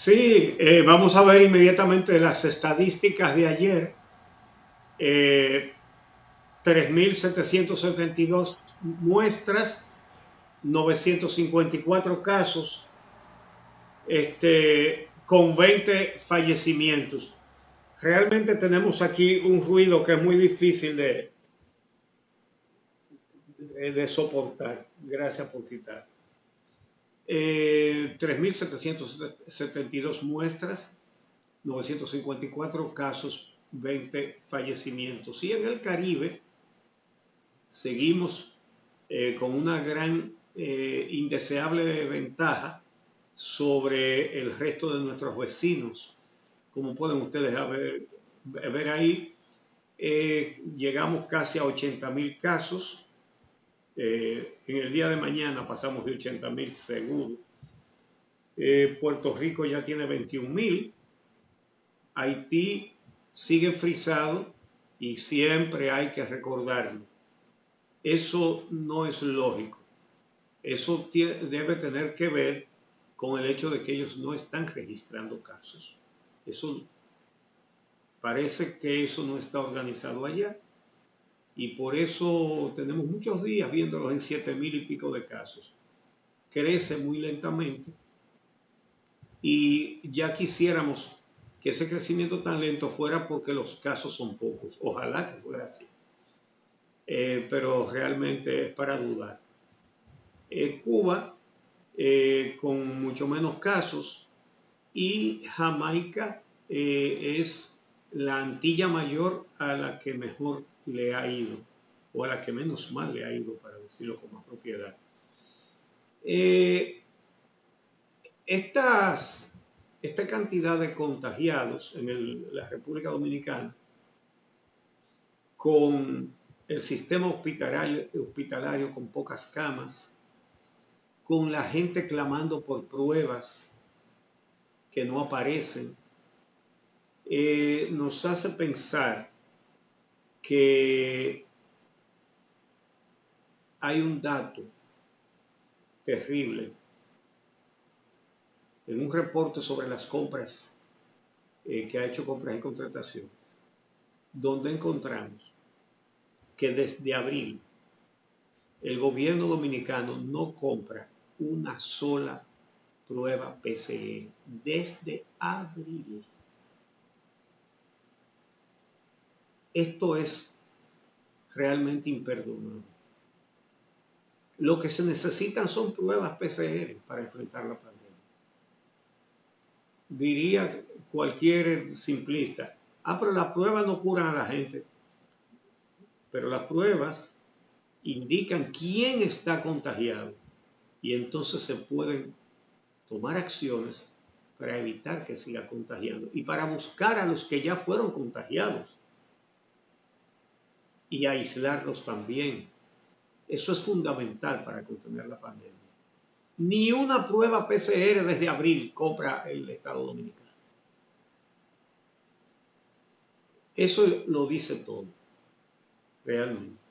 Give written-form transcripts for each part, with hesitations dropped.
Sí, vamos a ver inmediatamente las estadísticas de ayer. 3.772 muestras, 954 casos, con 20 fallecimientos. Realmente tenemos aquí un ruido que es muy difícil de soportar. Gracias por quitar. 3.772 muestras, 954 casos, 20 fallecimientos. Y en el Caribe seguimos con una gran indeseable ventaja sobre el resto de nuestros vecinos. Como pueden ustedes ver ahí, llegamos casi a 80.000 casos. En el día de mañana pasamos de 80.000 seguro. Puerto Rico ya tiene 21.000. Haití sigue frisado y siempre hay que recordarlo. Eso no es lógico. Eso debe tener que ver con el hecho de que ellos no están registrando casos. Eso parece que eso no está organizado allá. Y por eso tenemos muchos días viéndolos en 7.000 y pico de casos. Crece muy lentamente y ya quisiéramos que ese crecimiento tan lento fuera porque los casos son pocos. Ojalá que fuera así. Pero realmente es para dudar. Cuba, con mucho menos casos, y Jamaica es la Antilla Mayor a la que mejor le ha ido, o a la que menos mal le ha ido, para decirlo con más propiedad. Esta cantidad de contagiados en la República Dominicana, con el sistema hospitalario con pocas camas, con la gente clamando por pruebas que no aparecen, nos hace pensar que hay un dato terrible en un reporte sobre las compras que ha hecho Compras y Contrataciones, donde encontramos que desde abril el gobierno dominicano no compra una sola prueba PCR desde abril. Esto es realmente imperdonable. Lo que se necesitan son pruebas PCR para enfrentar la pandemia. Diría cualquier simplista, pero las pruebas no curan a la gente. Pero las pruebas indican quién está contagiado y entonces se pueden tomar acciones para evitar que siga contagiando y para buscar a los que ya fueron contagiados y aislarlos también. Eso es fundamental para contener la pandemia. Ni una prueba PCR desde abril compra el Estado Dominicano. Eso lo dice todo, realmente.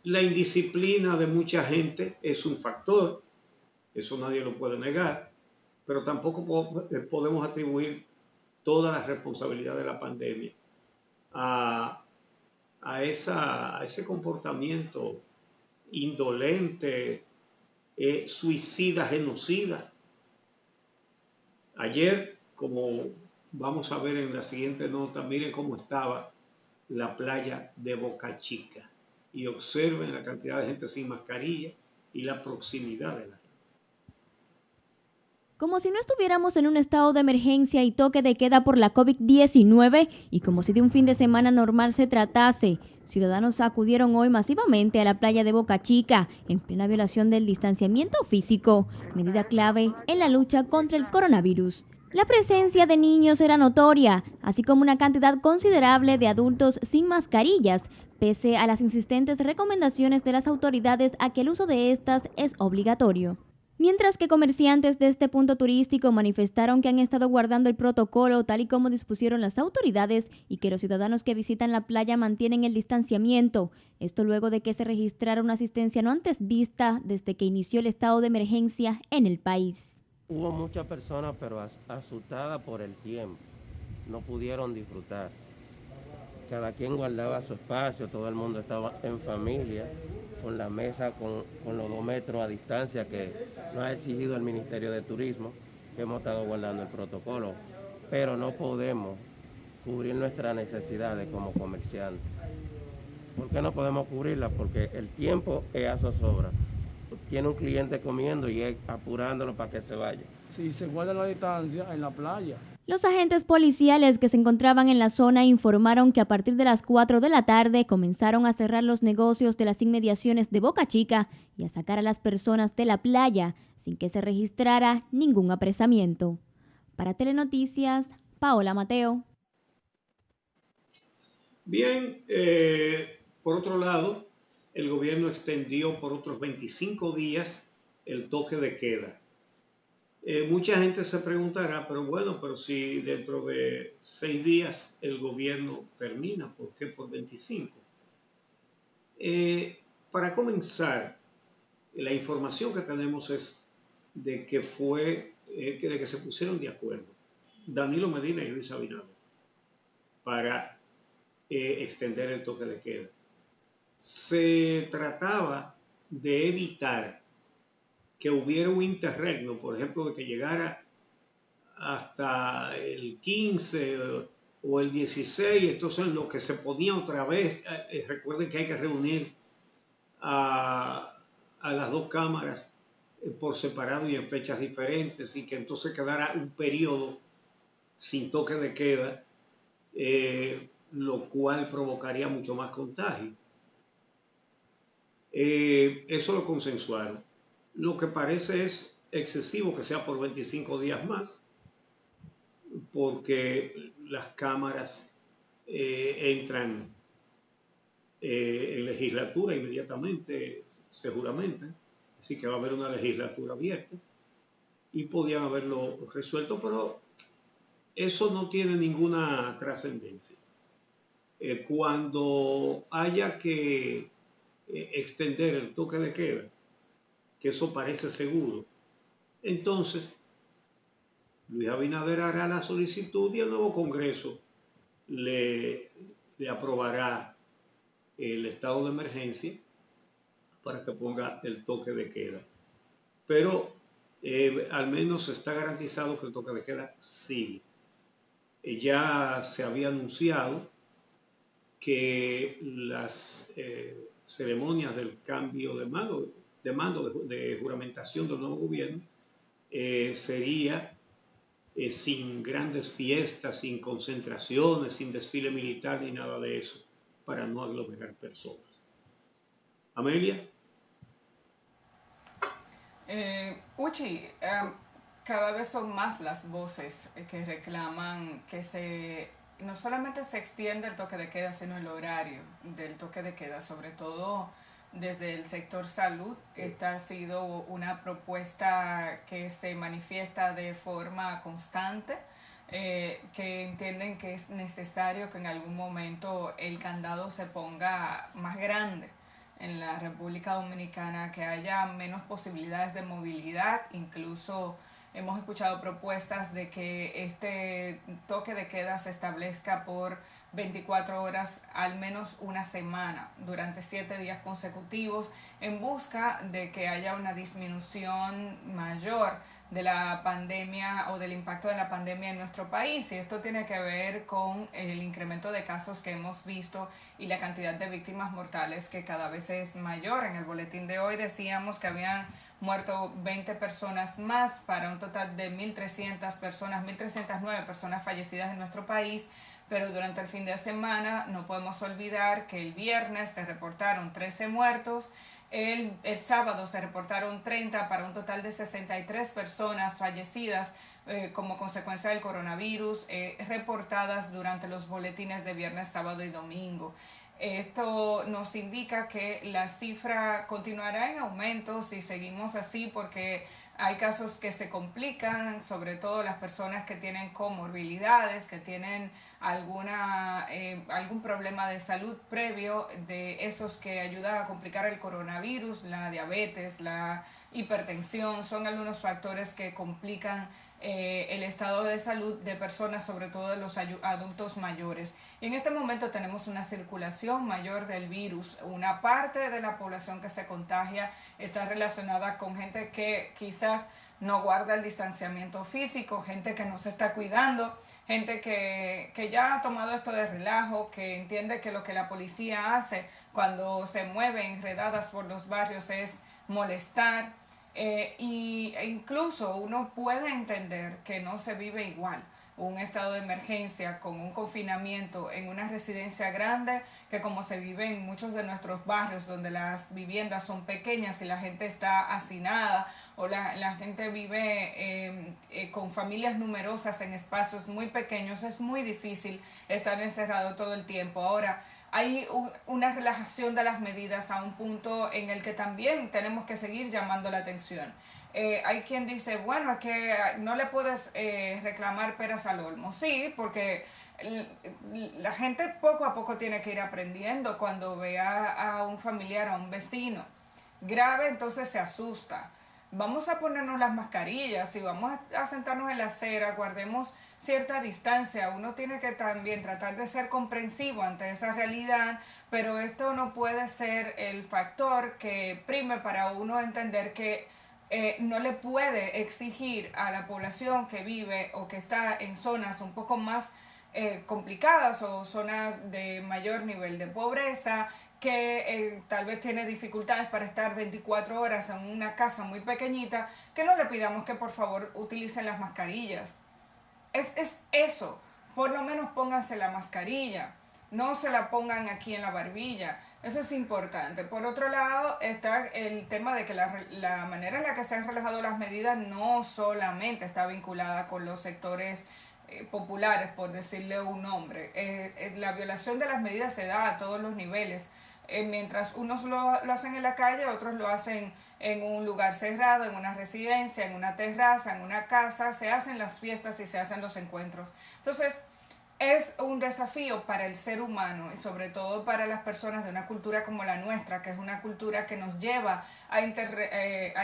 La indisciplina de mucha gente es un factor, eso nadie lo puede negar, pero tampoco podemos atribuir toda la responsabilidad de la pandemia a ese comportamiento indolente, suicida, genocida. Ayer, como vamos a ver en la siguiente nota, miren cómo estaba la playa de Boca Chica y observen la cantidad de gente sin mascarilla y la proximidad de la gente. Como si no estuviéramos en un estado de emergencia y toque de queda por la COVID-19 y como si de un fin de semana normal se tratase, ciudadanos acudieron hoy masivamente a la playa de Boca Chica en plena violación del distanciamiento físico, medida clave en la lucha contra el coronavirus. La presencia de niños era notoria, así como una cantidad considerable de adultos sin mascarillas, pese a las insistentes recomendaciones de las autoridades a que el uso de estas es obligatorio. Mientras que comerciantes de este punto turístico manifestaron que han estado guardando el protocolo tal y como dispusieron las autoridades y que los ciudadanos que visitan la playa mantienen el distanciamiento. Esto luego de que se registrara una asistencia no antes vista desde que inició el estado de emergencia en el país. Hubo muchas personas, pero asustadas por el tiempo, no pudieron disfrutar. Cada quien guardaba su espacio, todo el mundo estaba en familia, con la mesa, con los 2 metros a distancia que nos ha exigido el Ministerio de Turismo, que hemos estado guardando el protocolo, pero no podemos cubrir nuestras necesidades como comerciantes. ¿Por qué no podemos cubrirlas? Porque el tiempo es a zozobra. Tiene un cliente comiendo y es apurándolo para que se vaya. Si se guarda la distancia en la playa. Los agentes policiales que se encontraban en la zona informaron que a partir de las 4 de la tarde comenzaron a cerrar los negocios de las inmediaciones de Boca Chica y a sacar a las personas de la playa sin que se registrara ningún apresamiento. Para Telenoticias, Paola Mateo. Bien, por otro lado, el gobierno extendió por otros 25 días el toque de queda. Mucha gente se preguntará, pero si dentro de 6 días el gobierno termina, ¿por qué por 25? Para comenzar, la información que tenemos es de que de que se pusieron de acuerdo Danilo Medina y Luis Abinader para extender el toque de queda. Se trataba de evitar que hubiera un interregno, por ejemplo, de que llegara hasta el 15 o el 16, entonces lo que se ponía otra vez, recuerden que hay que reunir a las dos cámaras por separado y en fechas diferentes, y que entonces quedara un periodo sin toque de queda, lo cual provocaría mucho más contagio. Eso lo consensuaron. Lo que parece es excesivo que sea por 25 días más, porque las cámaras entran en legislatura inmediatamente, se juramentan, así que va a haber una legislatura abierta y podían haberlo resuelto, pero eso no tiene ninguna trascendencia. Cuando haya que extender el toque de queda, que eso parece seguro, entonces Luis Abinader hará la solicitud y el nuevo Congreso le aprobará el estado de emergencia para que ponga el toque de queda. Pero al menos está garantizado que el toque de queda sigue. Ya se había anunciado que las ceremonias del cambio de mando de juramentación del nuevo gobierno sería sin grandes fiestas, sin concentraciones, sin desfile militar ni nada de eso, para no aglomerar personas. Amelia. Uchi, cada vez son más las voces que reclaman que no solamente se extiende el toque de queda, sino el horario del toque de queda, sobre todo desde el sector salud. Esta ha sido una propuesta que se manifiesta de forma constante, que entienden que es necesario que en algún momento el candado se ponga más grande en la República Dominicana, que haya menos posibilidades de movilidad. Incluso hemos escuchado propuestas de que este toque de queda se establezca por 24 horas, al menos una semana, durante 7 días consecutivos, en busca de que haya una disminución mayor de la pandemia o del impacto de la pandemia en nuestro país. Y esto tiene que ver con el incremento de casos que hemos visto y la cantidad de víctimas mortales que cada vez es mayor. En el boletín de hoy decíamos que habían muerto 20 personas más para un total de 1.300 personas, 1.309 personas fallecidas en nuestro país. Pero durante el fin de semana no podemos olvidar que el viernes se reportaron 13 muertos, el sábado se reportaron 30 para un total de 63 personas fallecidas como consecuencia del coronavirus, reportadas durante los boletines de viernes, sábado y domingo. Esto nos indica que la cifra continuará en aumento si seguimos así, porque hay casos que se complican, sobre todo las personas que tienen comorbilidades, que tienen algún problema de salud previo, de esos que ayudan a complicar el coronavirus, la diabetes, la hipertensión, son algunos factores que complican el estado de salud de personas, sobre todo de los adultos mayores. Y en este momento tenemos una circulación mayor del virus. Una parte de la población que se contagia está relacionada con gente que quizás no guarda el distanciamiento físico, gente que no se está cuidando, gente que ya ha tomado esto de relajo, que entiende que lo que la policía hace cuando se mueve enredadas por los barrios es molestar. E incluso uno puede entender que no se vive igual un estado de emergencia con un confinamiento en una residencia grande que como se vive en muchos de nuestros barrios donde las viviendas son pequeñas y la gente está hacinada o la gente vive con familias numerosas en espacios muy pequeños. Es muy difícil estar encerrado todo el tiempo. Ahora, hay una relajación de las medidas a un punto en el que también tenemos que seguir llamando la atención. Hay quien dice, bueno, es que no le puedes reclamar peras al olmo. Sí, porque la gente poco a poco tiene que ir aprendiendo. Cuando ve a un familiar, a un vecino grave, entonces se asusta. Vamos a ponernos las mascarillas, si vamos a sentarnos en la acera, guardemos cierta distancia. Uno tiene que también tratar de ser comprensivo ante esa realidad, pero esto no puede ser el factor que prime para uno entender que no le puede exigir a la población que vive o que está en zonas un poco más complicadas o zonas de mayor nivel de pobreza, que tal vez tiene dificultades para estar 24 horas en una casa muy pequeñita, que no le pidamos que por favor utilicen las mascarillas. Es eso, por lo menos pónganse la mascarilla, no se la pongan aquí en la barbilla, eso es importante. Por otro lado está el tema de que la manera en la que se han relajado las medidas no solamente está vinculada con los sectores populares, por decirle un nombre. La violación de las medidas se da a todos los niveles. Mientras unos lo hacen en la calle, otros lo hacen en un lugar cerrado, en una residencia, en una terraza, en una casa, se hacen las fiestas y se hacen los encuentros. Entonces, es un desafío para el ser humano y sobre todo para las personas de una cultura como la nuestra, que es una cultura que nos lleva a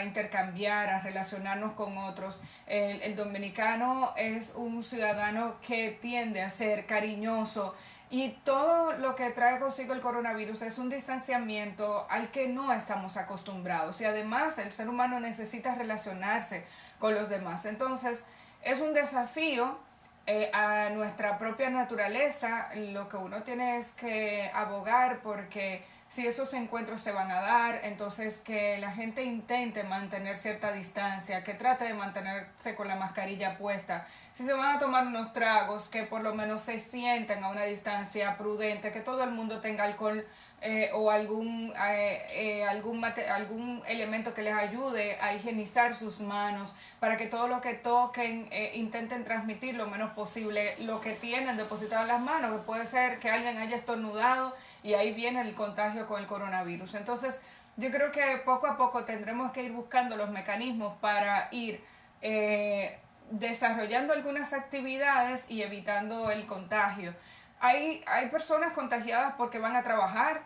intercambiar, a relacionarnos con otros. El dominicano es un ciudadano que tiende a ser cariñoso, y todo lo que trae consigo el coronavirus es un distanciamiento al que no estamos acostumbrados. Y además el ser humano necesita relacionarse con los demás. Entonces es un desafío a nuestra propia naturaleza. Lo que uno tiene es que abogar porque si esos encuentros se van a dar, entonces que la gente intente mantener cierta distancia, que trate de mantenerse con la mascarilla puesta. Si se van a tomar unos tragos, que por lo menos se sienten a una distancia prudente, que todo el mundo tenga alcohol o algún elemento que les ayude a higienizar sus manos, para que todo lo que toquen intenten transmitir lo menos posible lo que tienen depositado en las manos, que puede ser que alguien haya estornudado y ahí viene el contagio con el coronavirus. Entonces yo creo que poco a poco tendremos que ir buscando los mecanismos para ir desarrollando algunas actividades y evitando el contagio. Hay personas contagiadas porque van a trabajar,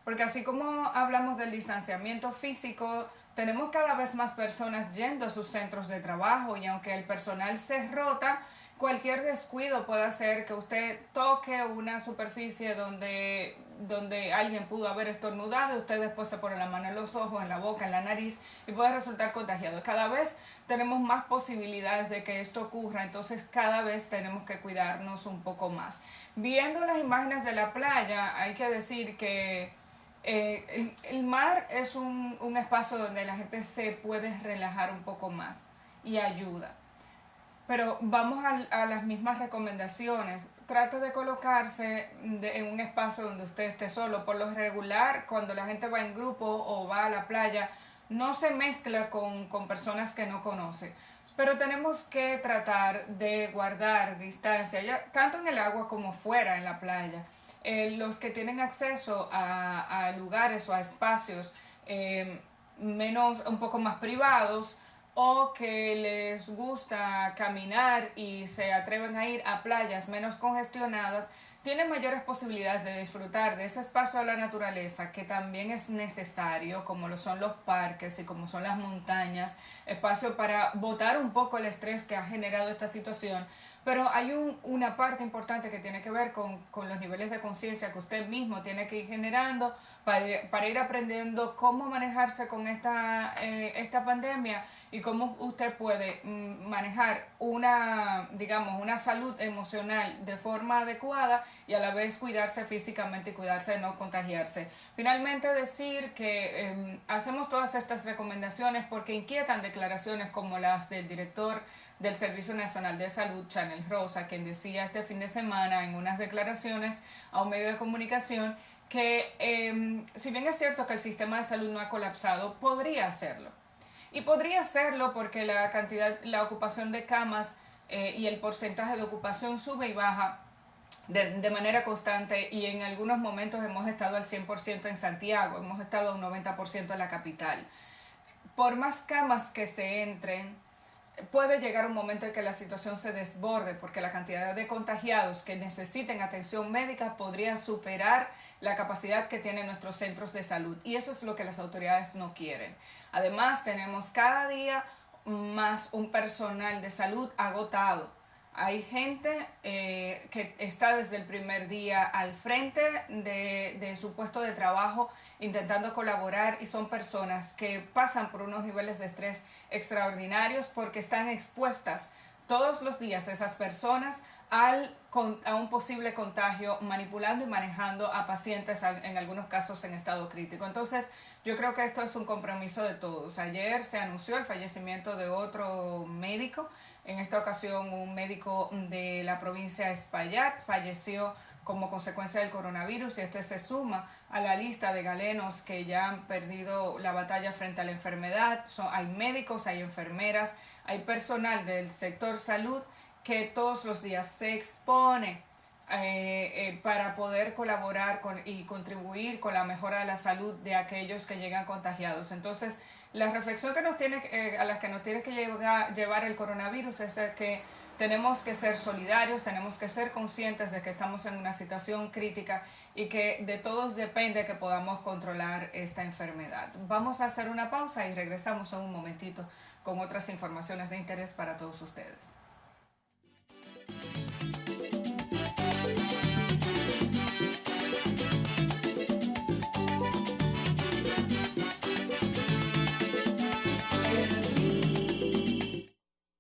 porque así como hablamos del distanciamiento físico, tenemos cada vez más personas yendo a sus centros de trabajo, y aunque el personal se rota, cualquier descuido puede hacer que usted toque una superficie donde alguien pudo haber estornudado y usted después se pone la mano en los ojos, en la boca, en la nariz y puede resultar contagiado. Cada vez tenemos más posibilidades de que esto ocurra, entonces cada vez tenemos que cuidarnos un poco más. Viendo las imágenes de la playa, hay que decir que el mar es un espacio donde la gente se puede relajar un poco más y ayuda. Pero vamos a las mismas recomendaciones. Trate de colocarse en un espacio donde usted esté solo. Por lo regular, cuando la gente va en grupo o va a la playa, no se mezcla con personas que no conoce. Pero tenemos que tratar de guardar distancia, tanto en el agua como fuera en la playa. Los que tienen acceso a lugares o a espacios un poco más privados, o que les gusta caminar y se atreven a ir a playas menos congestionadas, tienen mayores posibilidades de disfrutar de ese espacio de la naturaleza que también es necesario, como lo son los parques y como son las montañas, espacio para botar un poco el estrés que ha generado esta situación. Pero hay una parte importante que tiene que ver con los niveles de conciencia que usted mismo tiene que ir generando para ir aprendiendo cómo manejarse con esta pandemia y cómo usted puede manejar digamos, una salud emocional de forma adecuada y a la vez cuidarse físicamente y cuidarse de no contagiarse. Finalmente decir que hacemos todas estas recomendaciones porque inquietan declaraciones como las del director del Servicio Nacional de Salud, Chanel Rosa, quien decía este fin de semana en unas declaraciones a un medio de comunicación que si bien es cierto que el sistema de salud no ha colapsado, podría hacerlo. Y podría hacerlo porque la ocupación de camas y el porcentaje de ocupación sube y baja de manera constante, y en algunos momentos hemos estado al 100% en Santiago, hemos estado a un 90% en la capital. Por más camas que se entren, puede llegar un momento en que la situación se desborde porque la cantidad de contagiados que necesiten atención médica podría superar la capacidad que tienen nuestros centros de salud, y eso es lo que las autoridades no quieren. Además, tenemos cada día más un personal de salud agotado. Hay gente que está desde el primer día al frente de su puesto de trabajo intentando colaborar, y son personas que pasan por unos niveles de estrés extraordinarios porque están expuestas todos los días esas personas a un posible contagio, manipulando y manejando a pacientes en algunos casos en estado crítico. Entonces, yo creo que esto es un compromiso de todos. Ayer se anunció el fallecimiento de otro médico, en esta ocasión un médico de la provincia de Espaillat, falleció como consecuencia del coronavirus, y este se suma a la lista de galenos que ya han perdido la batalla frente a la enfermedad. Hay médicos, hay enfermeras, hay personal del sector salud que todos los días se expone para poder colaborar y contribuir con la mejora de la salud de aquellos que llegan contagiados. Entonces, la reflexión que a la que nos tiene que llevar el coronavirus es que tenemos que ser solidarios, tenemos que ser conscientes de que estamos en una situación crítica y que de todos depende que podamos controlar esta enfermedad. Vamos a hacer una pausa y regresamos en un momentito con otras informaciones de interés para todos ustedes.